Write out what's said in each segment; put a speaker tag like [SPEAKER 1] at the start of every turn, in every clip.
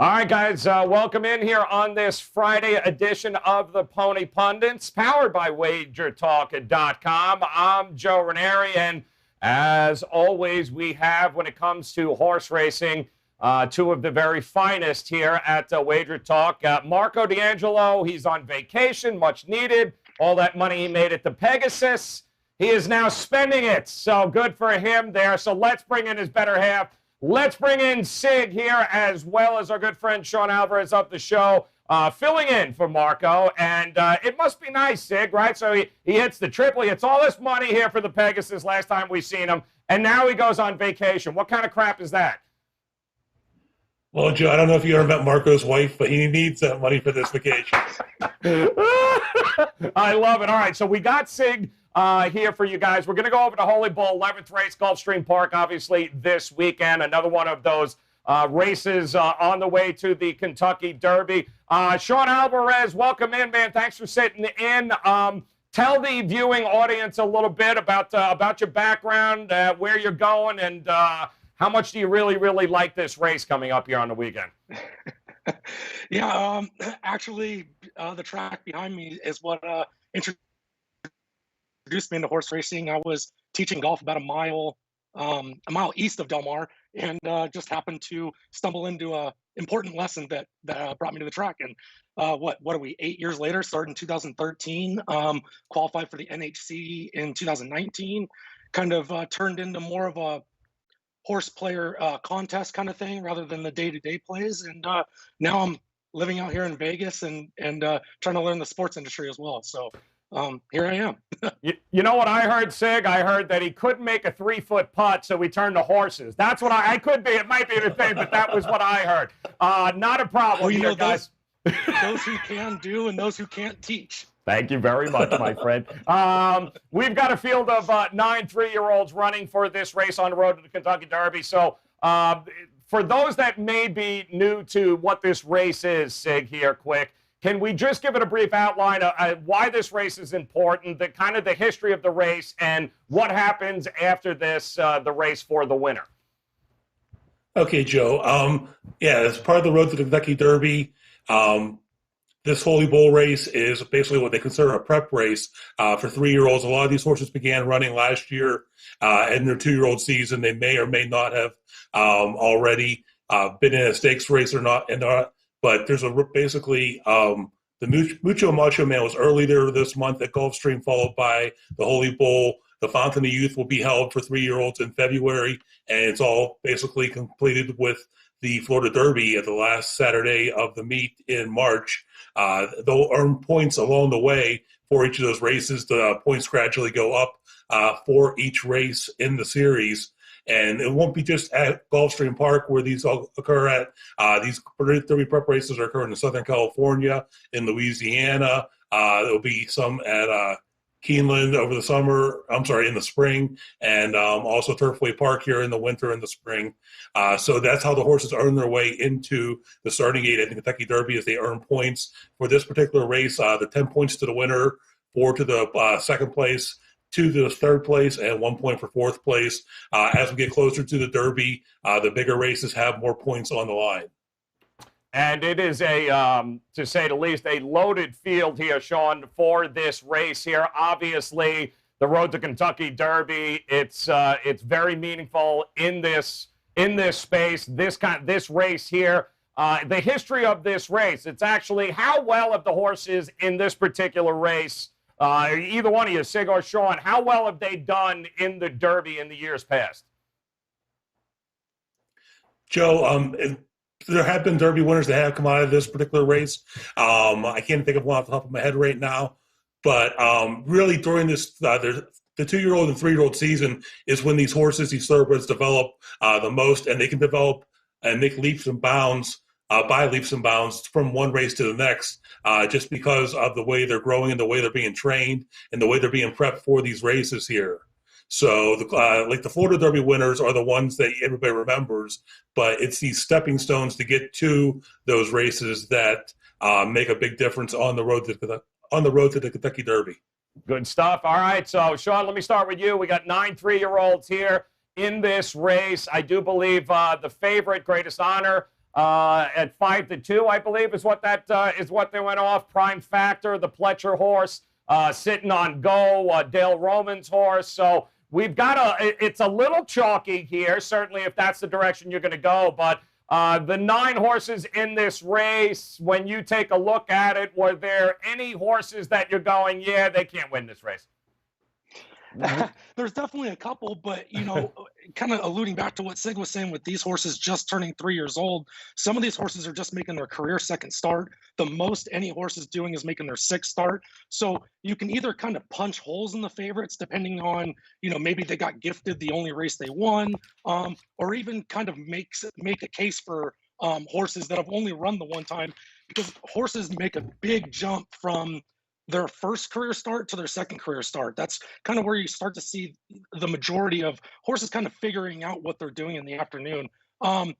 [SPEAKER 1] All right, guys, welcome in here on this Friday edition of the Pony Pundits, powered by WagerTalk.com. I'm Joe Ranieri, and as always, we have, when it comes to horse racing, two of the very finest here at WagerTalk. Marco D'Angelo, he's on vacation, much needed. All that money he made at the Pegasus, he is now spending it. So good for him there. So let's bring in his better half. Let's bring in Sig here, as well as our good friend Sean Alvarez up the show, filling in for Marco. And it must be nice, Sig, right? So he hits the triple. He hits all this money here for the Pegasus last time we seen him. And now he goes on vacation. What kind of crap is that?
[SPEAKER 2] Well, Joe, I don't know if you ever met Marco's wife, but he needs that money for this vacation.
[SPEAKER 1] I love it. All right, so we got Sig here for you guys. We're going to go over the Holy Bull, 11th race, Gulfstream Park, obviously, this weekend. Another one of those races on the way to the Kentucky Derby. Sean Alvarez, welcome in, man. Thanks for sitting in. Tell the viewing audience a little bit about your background, where you're going, and how much do you really, really like this race coming up here on the weekend?
[SPEAKER 3] Yeah, actually, the track behind me is what introduced me into horse racing. I was teaching golf about a mile east of Del Mar, and just happened to stumble into a important lesson that brought me to the track. And what are we, 8 years later? Started in 2013, qualified for the NHC in 2019. Kind of turned into more of a horse player contest kind of thing rather than the day-to-day plays. And now I'm living out here in Vegas and trying to learn the sports industry as well. So here I am.
[SPEAKER 1] you know what I heard, Sig? I heard that he couldn't make a 3-foot putt, so he turned to horses. That's what I could be. It might be the thing, but that was what I heard. Not a problem.
[SPEAKER 3] Well, you know,
[SPEAKER 1] guys.
[SPEAKER 3] Those who can do and those who can't teach.
[SPEAKER 1] Thank you very much, my friend. We've got a field of 9 3-year-olds running for this race on the road to the Kentucky Derby. So for those that may be new to what this race is, Sig, here quick, can we just give it a brief outline of why this race is important, the kind of the history of the race, and what happens after this, the race for the winner?
[SPEAKER 2] Okay, Joe. Yeah, as part of the road to the Kentucky Derby, this Holy Bull race is basically what they consider a prep race for 3-year-olds. A lot of these horses began running last year in their 2-year-old season. They may or may not have already been in a stakes race or not. But there's basically the Mucho Macho Man was earlier this month at Gulfstream, followed by the Holy Bull. The Fountain of Youth will be held for 3-year-olds in February, and it's all basically completed with the Florida Derby at the last Saturday of the meet in March. They'll earn points along the way for each of those races. The points gradually go up for each race in the series. And it won't be just at Gulfstream Park where these all occur at. These Derby prep races are occurring in Southern California, in Louisiana. There'll be some at Keeneland over the summer. In the spring, and also Turfway Park here in the winter and the spring. So that's how the horses earn their way into the starting gate at the Kentucky Derby, as they earn points for this particular race. The 10 points to the winner, 4 to the second place, 2 to the third place, and 1 point for fourth place. As we get closer to the Derby, the bigger races have more points on the line.
[SPEAKER 1] And it is to say the least, a loaded field here, Sean, for this race here. Obviously, the road to Kentucky Derby, it's very meaningful in this space. This race here, the history of this race. It's actually how well have the horses in this particular race. Either one of you, Sig or Sean, how well have they done in the Derby in the years past?
[SPEAKER 2] Joe, there have been Derby winners that have come out of this particular race. I can't think of one off the top of my head right now. But really during this, the 2-year-old and 3-year-old season is when these horses, these thoroughbreds, develop the most, and they can develop and make leaps and bounds, by leaps and bounds from one race to the next, just because of the way they're growing and the way they're being trained and the way they're being prepped for these races here. So like the Florida Derby winners are the ones that everybody remembers, but it's these stepping stones to get to those races that make a big difference on the road to the Kentucky Derby.
[SPEAKER 1] Good stuff. All right, so Sean, let me start with you. We got 9 3-year-olds here in this race. I do believe the favorite, Greatest Honor, at 5-2, I believe, is what they went off. Prime Factor, the Pletcher horse, sitting on Go, Dale Roman's horse. So we've got it's a little chalky here, certainly if that's the direction you're going to go. But the 9 horses in this race, when you take a look at it, were there any horses that you're going, yeah, they can't win this race?
[SPEAKER 3] There's definitely a couple, but kind of alluding back to what Sig was saying with these horses just turning 3 years old, some of these horses are just making their career second start. The most any horse is doing is making their 6th start. So you can either kind of punch holes in the favorites depending on, maybe they got gifted the only race they won, or even kind of make a case for horses that have only run the one time, because horses make a big jump from their first career start to their second career start. That's kind of where you start to see the majority of horses kind of figuring out what they're doing in the afternoon. I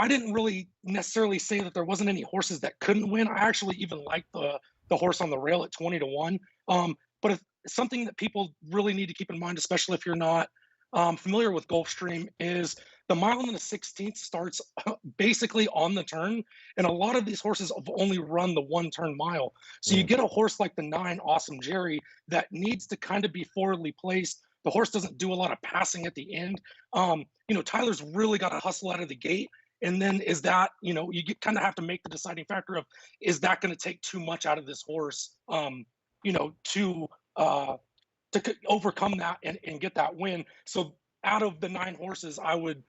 [SPEAKER 3] didn't really necessarily say that there wasn't any horses that couldn't win. I actually even liked the horse on the rail at 20-1. But it's something that people really need to keep in mind, especially if you're not familiar with Gulfstream, is the mile and the 16th starts basically on the turn, and a lot of these horses have only run the 1-turn mile. So you get a horse like the 9 Awesome Jerry that needs to kind of be forwardly placed. The horse doesn't do a lot of passing at the end. Tyler's really got to hustle out of the gate. And then is that, you kind of have to make the deciding factor of, is that going to take too much out of this horse, to overcome that and get that win. So out of the 9 horses, I would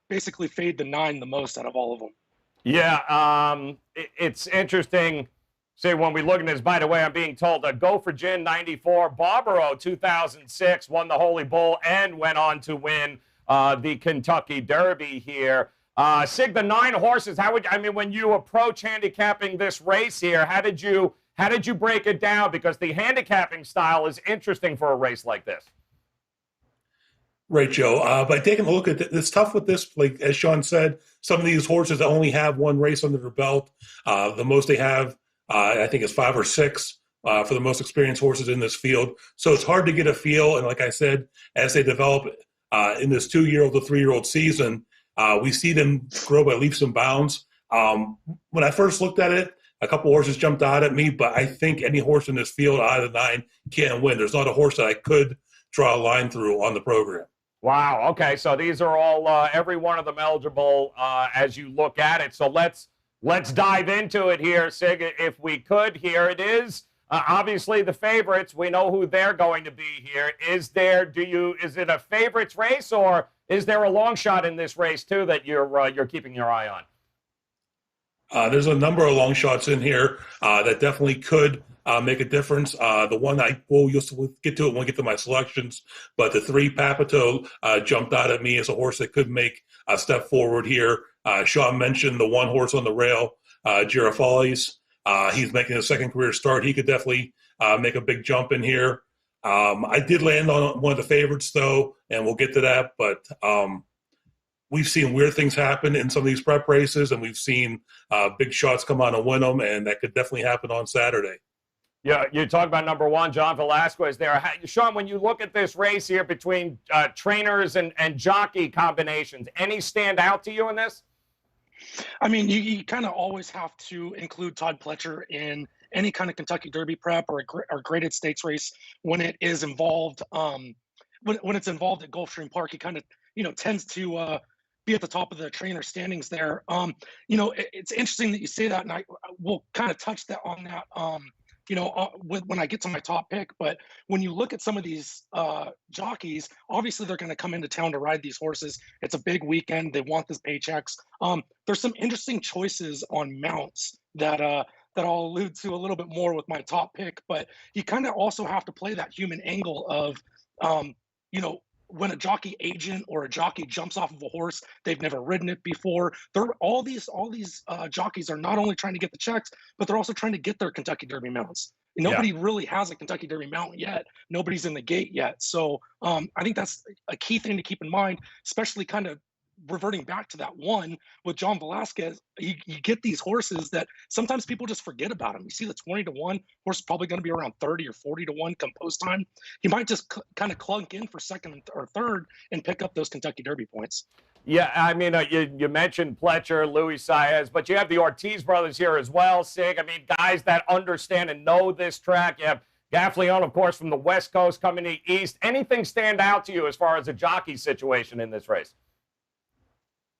[SPEAKER 3] basically fade the 9 the most out of all of them.
[SPEAKER 1] Yeah, it's interesting. Say when we look at this, by the way, I'm being told that Go for Gin 94, Barbaro 2006 won the Holy Bull and went on to win the Kentucky Derby here. Sig, the 9 horses, when you approach handicapping this race here, how did you break it down? Because the handicapping style is interesting for a race like this.
[SPEAKER 2] Right, Joe. By taking a look at it, it's tough with this. Like as Sean said, some of these horses that only have 1 race under their belt, the most they have, I think, is 5 or 6 for the most experienced horses in this field. So it's hard to get a feel. And like I said, as they develop in this 2-year-old to 3-year-old season, we see them grow by leaps and bounds. When I first looked at it, a couple horses jumped out at me, but I think any horse in this field out of the 9 can win. There's not a horse that I could draw a line through on the program.
[SPEAKER 1] Wow. Okay. So these are all, every one of them eligible as you look at it. So let's dive into it here, Sig, if we could. Here it is. Obviously the favorites, we know who they're going to be here. Is it a favorites race, or is there a long shot in this race too that you're keeping your eye on?
[SPEAKER 2] There's a number of long shots in here that definitely could make a difference. The one we'll get to it when we get to my selections, but the 3 Papito jumped out at me as a horse that could make a step forward here. Sean mentioned the 1 horse on the rail, Girafales. He's making his 2nd career start. He could definitely make a big jump in here. I did land on one of the favorites, though, and we'll get to that, but we've seen weird things happen in some of these prep races, and we've seen big shots come on and win them, and that could definitely happen on Saturday.
[SPEAKER 1] Yeah, you talk about number 1, John Velasquez there. Sean, when you look at this race here between trainers and jockey combinations, any stand out to you in this?
[SPEAKER 3] I mean, you kind of always have to include Todd Pletcher in any kind of Kentucky Derby prep or graded stakes race when it is involved. When it's involved at Gulfstream Park, he kind of tends to be at the top of the trainer standings there. It's interesting that you say that, and I will kind of touch on that. When I get to my top pick, but when you look at some of these jockeys, obviously they're going to come into town to ride these horses. It's a big weekend. They want these paychecks. There's some interesting choices on mounts that I'll allude to a little bit more with my top pick, but you kind of also have to play that human angle of, when a jockey agent or a jockey jumps off of a horse, they've never ridden it before. All these jockeys are not only trying to get the checks, but they're also trying to get their Kentucky Derby mounts. Nobody really has a Kentucky Derby mount yet. Nobody's in the gate yet. So I think that's a key thing to keep in mind, especially kind of reverting back to that one with John Velasquez. You get these horses that sometimes people just forget about them. You see the 20-1 horse is probably going to be around 30 or 40-1 come post time. He might just kind of clunk in for 2nd or 3rd and pick up those Kentucky Derby points.
[SPEAKER 1] Yeah, I mean, you mentioned Pletcher, Luis Saez, but you have the Ortiz brothers here as well, Sig. I mean, guys that understand and know this track. You have Gaffleone, of course, from the West Coast coming to the East. Anything stand out to you as far as a jockey situation in this race?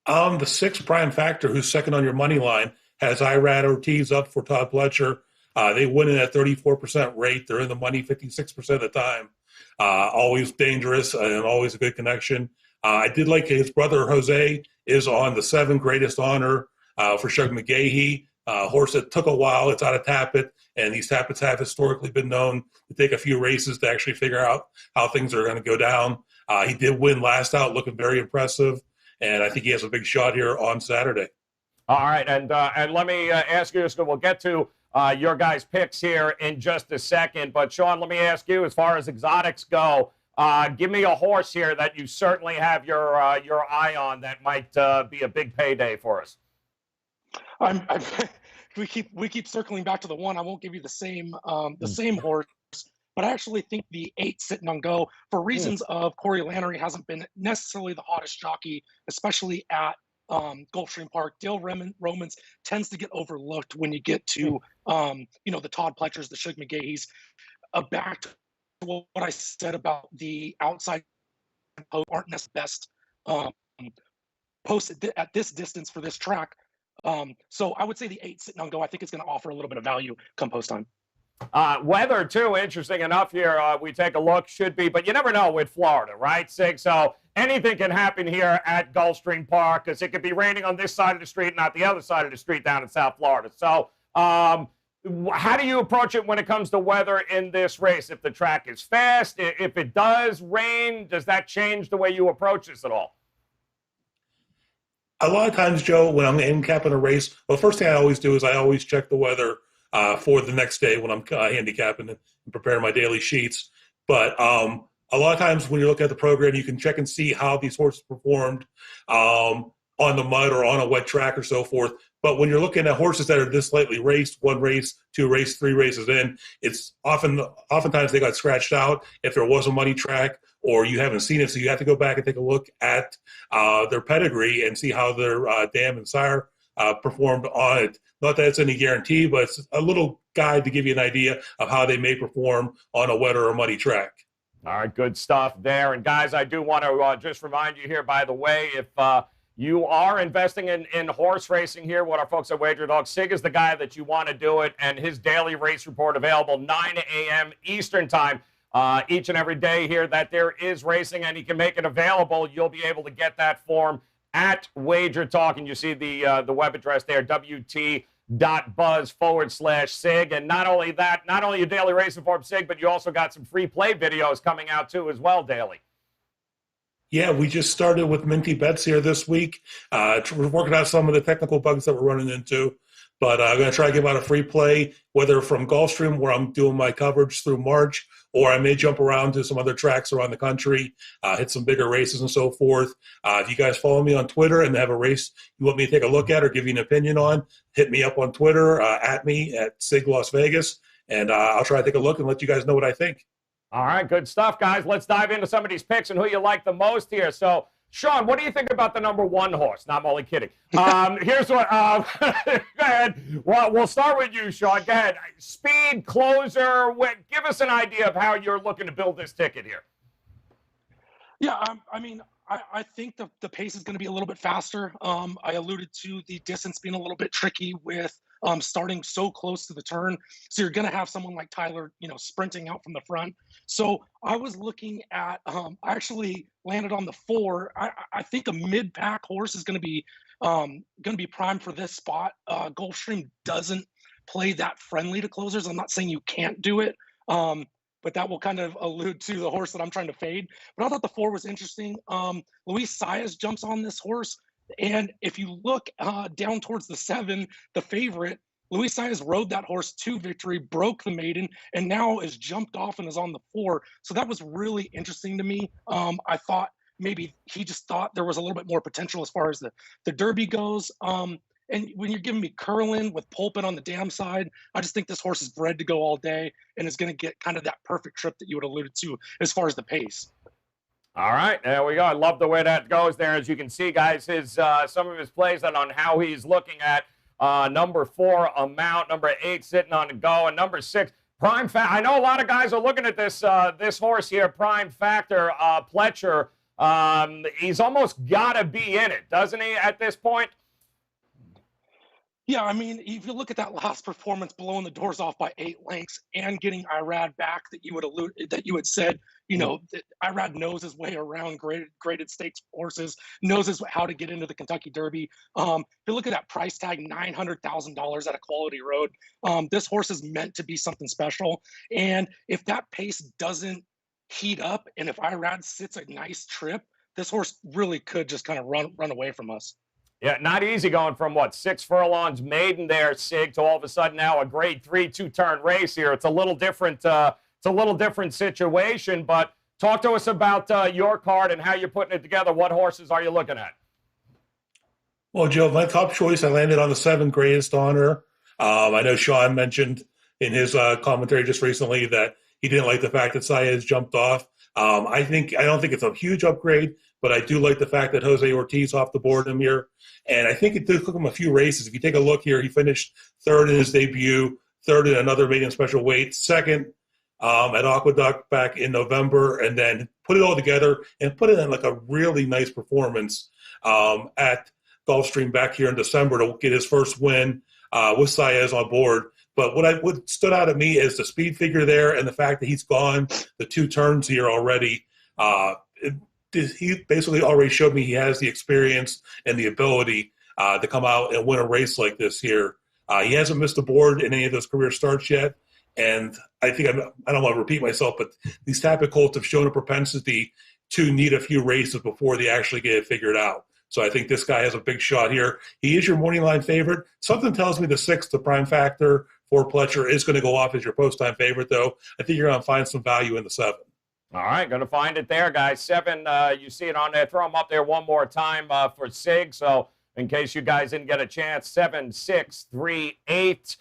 [SPEAKER 2] The 6 Prime Factor, who's second on your money line, has Irad Ortiz up for Todd Pletcher. They win it at 34% rate. They're in the money 56% of the time. Always dangerous and always a good connection. I did like his brother Jose is on the 7 Greatest Honor for Shug McGahee. Horse that took a while. It's out of Tappet, and these Tappets have historically been known to take a few races to actually figure out how things are going to go down. He did win last out, looking very impressive, and I think he has a big shot here on Saturday.
[SPEAKER 1] All right, and let me ask you this. We'll get to your guys' picks here in just a second, but Sean, let me ask you, as far as exotics go, give me a horse here that you certainly have your eye on that might be a big payday for us.
[SPEAKER 3] We keep circling back to the one. I won't give you the same horse, but I actually think the 8 Sitting on Go, for reasons of Corey Lanerie hasn't been necessarily the hottest jockey, especially at Gulfstream Park. Dale Romans tends to get overlooked when you get to the Todd Pletchers, the Shug McGahees. Back to what I said about the outside post aren't necessarily best posts at this distance for this track. So I would say the 8 Sitting on Go, I think it's going to offer a little bit of value come post time.
[SPEAKER 1] Weather, too, interesting enough here. We take a look, should be, but you never know with Florida, right, Sig? So anything can happen here at Gulfstream Park because it could be raining on this side of the street, not the other side of the street down in South Florida. So how do you approach it when it comes to weather in this race? If the track is fast, if it does rain, does that change the way you approach this at all?
[SPEAKER 2] A lot of times, Joe, when I'm handicapping a race, well, the first thing I always do is I always check the weather for the next day when I'm handicapping and preparing my daily sheets. But a lot of times when you look at the program, you can check and see how these horses performed on the mud or on a wet track or so forth. But when you're looking at horses that are this lightly raced, 1 race, 2 races, 3 races in, it's oftentimes they got scratched out if there was a muddy track or you haven't seen it. So you have to go back and take a look at their pedigree and see how their dam and sire performed on it. Not that it's any guarantee, but it's a little guide to give you an idea of how they may perform on a wet or a muddy track.
[SPEAKER 1] All right, good stuff there. And guys, I do want to just remind you here, by the way, if you are investing in horse racing here, what our folks at WagerTalk, Sig is the guy that you want to do it, and his daily race report available 9 a.m. Eastern time each and every day here that there is racing, and he can make it available. You'll be able to get that form at WagerTalk, and you see the web address there, wt.buzz/Sig. And not only that, not only your daily racing form, Sig, but you also got some free play videos coming out too as well daily.
[SPEAKER 2] Yeah, we just started with Minty Bets here this week. We're working out some of the technical bugs that we're running into. But I'm going to try to give out a free play, whether from Gulfstream, where I'm doing my coverage through March, or I may jump around to some other tracks around the country, hit some bigger races and so forth. If you guys follow me on Twitter and have a race you want me to take a look at or give you an opinion on, hit me up on Twitter, at me at Sig Las Vegas, and I'll try to take a look and let you guys know what I think.
[SPEAKER 1] All right, good stuff, guys. Let's dive into some of these picks and who you like the most here. So, Sean, what do you think about the number 1 horse? No, I'm only kidding. Here's what. Go ahead. Well, we'll start with you, Sean. Go ahead. Speed, closer. Give us an idea of how you're looking to build this ticket here.
[SPEAKER 3] Yeah, I think the pace is going to be a little bit faster. I alluded to the distance being a little bit tricky with starting so close to the turn. So you're going to have someone like Tyler, sprinting out from the front. So I was looking at, I actually landed on the 4. I think a mid-pack horse is going to be primed for this spot. Gulfstream doesn't play that friendly to closers. I'm not saying you can't do it, but that will kind of allude to the horse that I'm trying to fade. But I thought the 4 was interesting. Luis Saez jumps on this horse. And if you look down towards the 7, the favorite, Luis Saez rode that horse to victory, broke the maiden, and now is jumped off and is on the 4. So that was really interesting to me. I thought maybe he just thought there was a little bit more potential as far as the Derby goes. And when you're giving me Curlin with Pulpit on the dam side, I just think this horse is bred to go all day and is going to get kind of that perfect trip that you would alluded to as far as the pace.
[SPEAKER 1] All right, there we go. I love the way that goes there. As you can see, guys, his some of his plays on how he's looking at number 4, Amount, number 8, Sitting on the Go, and number 6, Prime Factor. I know a lot of guys are looking at this this horse here, Prime Factor, Pletcher. He's almost got to be in it, doesn't he, at this point?
[SPEAKER 3] Yeah, I mean, if you look at that last performance, blowing the doors off by 8 lengths and getting Irad back, that you had said, you know, that Irad knows his way around graded stakes horses, knows how to get into the Kentucky Derby. If you look at that price tag, $900,000 at a quality road, this horse is meant to be something special. And if that pace doesn't heat up, and if Irad sits a nice trip, this horse really could just kind of run away from us.
[SPEAKER 1] Yeah, not easy going from, 6 furlongs maiden there, Sig, to all of a sudden now a grade 3 2-turn race here. It's a little different. It's a little different situation. But talk to us about your card and how you're putting it together. What horses are you looking at?
[SPEAKER 2] Well, Joe, my top choice, I landed on the 7 Greatest Honor. I know Sean mentioned in his commentary just recently that he didn't like the fact that Cide jumped off. I don't think it's a huge upgrade, but I do like the fact that Jose Ortiz off the board him here. And I think it took him a few races. If you take a look here, he finished 3rd in his debut, 3rd in another maiden special weight, 2nd at Aqueduct back in November, and then put it all together and put it in like a really nice performance at Gulfstream back here in December to get his first win with Saez on board. But what stood out at me is the speed figure there and the fact that he's gone the 2 turns here already. He basically already showed me he has the experience and the ability to come out and win a race like this here. He hasn't missed a board in any of those career starts yet. And I think I don't want to repeat myself, but these type of colts have shown a propensity to need a few races before they actually get it figured out. So I think this guy has a big shot here. He is your morning line favorite. Something tells me the 6, the Prime Factor for Pletcher, is going to go off as your post-time favorite, though. I think you're going to find some value in the 7.
[SPEAKER 1] All right, going to find it there, guys. 7, you see it on there. Throw them up there one more time for Sig. So in case you guys didn't get a chance, 7, 6, 3, 8.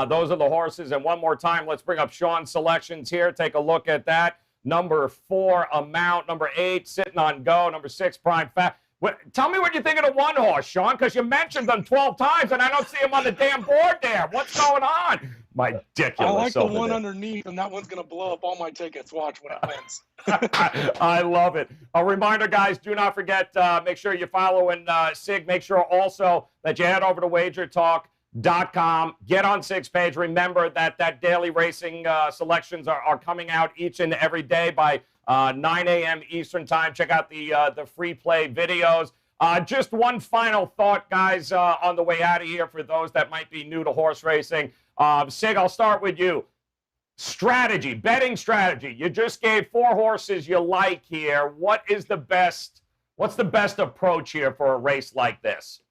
[SPEAKER 1] Those are the horses. And one more time, let's bring up Sean's selections here. Take a look at that. Number 4, Amount. Number 8, Sitting on Go. Number 6, Prime Factor. Tell me what you think of the 1 horse, Sean, because you mentioned them 12 times, and I don't see him on the damn board there. What's going on? Ridiculous.
[SPEAKER 3] I like the one underneath, and that one's going to blow up all my tickets. Watch when it wins.
[SPEAKER 1] I love it. A reminder, guys, do not forget, make sure you follow Sig. Make sure also that you head over to WagerTalk.com. Get on Sig's page. Remember that daily racing selections are coming out each and every day by 9 a.m. Eastern time. Check out the free play videos. Just one final thought, guys, on the way out of here for those that might be new to horse racing. Sig, I'll start with you. Strategy, betting strategy. You just gave 4 horses you like here. What's the best approach here for a race like this?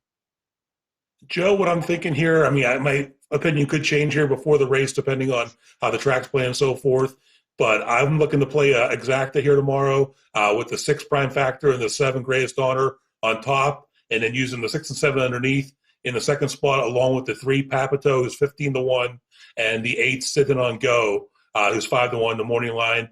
[SPEAKER 2] Joe, what I'm thinking here, I mean, my opinion could change here before the race depending on how the track's playing and so forth. But I'm looking to play exacta here tomorrow with the 6 Prime Factor and the 7 Greatest Honor on top, and then using the 6 and 7 underneath in the second spot, along with the 3 Papito, who's 15-1, and the 8 Sitting on Go, who's 5-1, the morning line.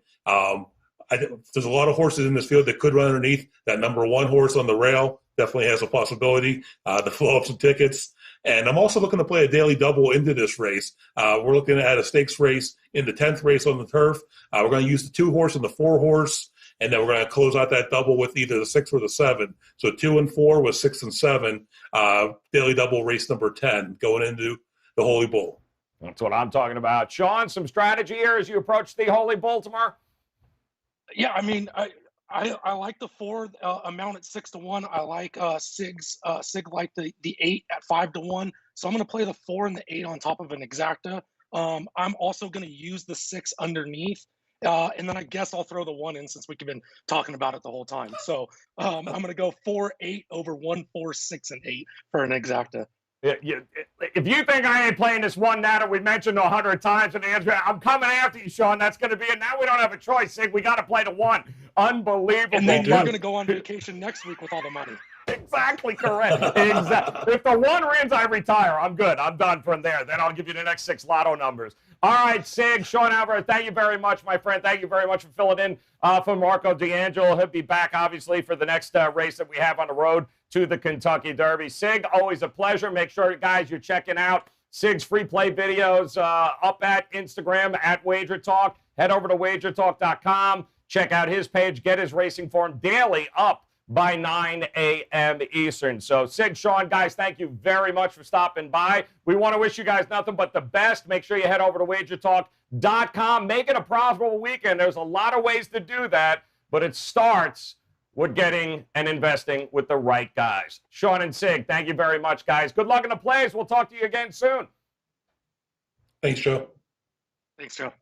[SPEAKER 2] There's a lot of horses in this field that could run underneath. That number 1 horse on the rail definitely has a possibility to flow up some tickets. And I'm also looking to play a daily double into this race. We're looking at a stakes race in the 10th race on the turf. We're going to use the 2 horse and the 4 horse, and then we're going to close out that double with either the 6 or the 7. So 2 and 4 with 6 and 7, daily double race number 10 going into the Holy Bull.
[SPEAKER 1] That's what I'm talking about. Sean, some strategy here as you approach the Holy Bull tomorrow?
[SPEAKER 3] Yeah, I mean, I like the 4 Amount at 6-1. I like Sig like the 8 at 5-1. So I'm going to play the 4 and the 8 on top of an exacta. I'm also going to use the 6 underneath. And then I guess I'll throw the 1 in since we've been talking about it the whole time. So I'm going to go 4-8 over 1, 4, 6, and 8 for an exacta.
[SPEAKER 1] If you think I ain't playing this one now that we mentioned 100 times, and the answer, I'm coming after you, Sean. That's going to be it. Now we don't have a choice, Sig. We got to play the 1. Unbelievable.
[SPEAKER 3] And then you're going to go on vacation next week with all the money.
[SPEAKER 1] Exactly correct. Exactly. If the 1 wins, I retire. I'm good. I'm done from there. Then I'll give you the next 6 lotto numbers. All right, Sig, Sean Alvarez, thank you very much, my friend. Thank you very much for filling in for Marco D'Angelo. He'll be back, obviously, for the next race that we have on the road to the Kentucky Derby. Sig, always a pleasure. Make sure, guys, you're checking out Sig's free play videos up at Instagram at WagerTalk. Head over to WagerTalk.com. Check out his page. Get his racing form daily up by 9 a.m. Eastern. So, Sig, Sean, guys, thank you very much for stopping by. We want to wish you guys nothing but the best. Make sure you head over to WagerTalk.com. Make it a profitable weekend. There's a lot of ways to do that, but it starts with getting and investing with the right guys. Sean and Sig, thank you very much, guys. Good luck in the plays. We'll talk to you again soon.
[SPEAKER 2] Thanks, Joe.
[SPEAKER 3] Thanks, Joe.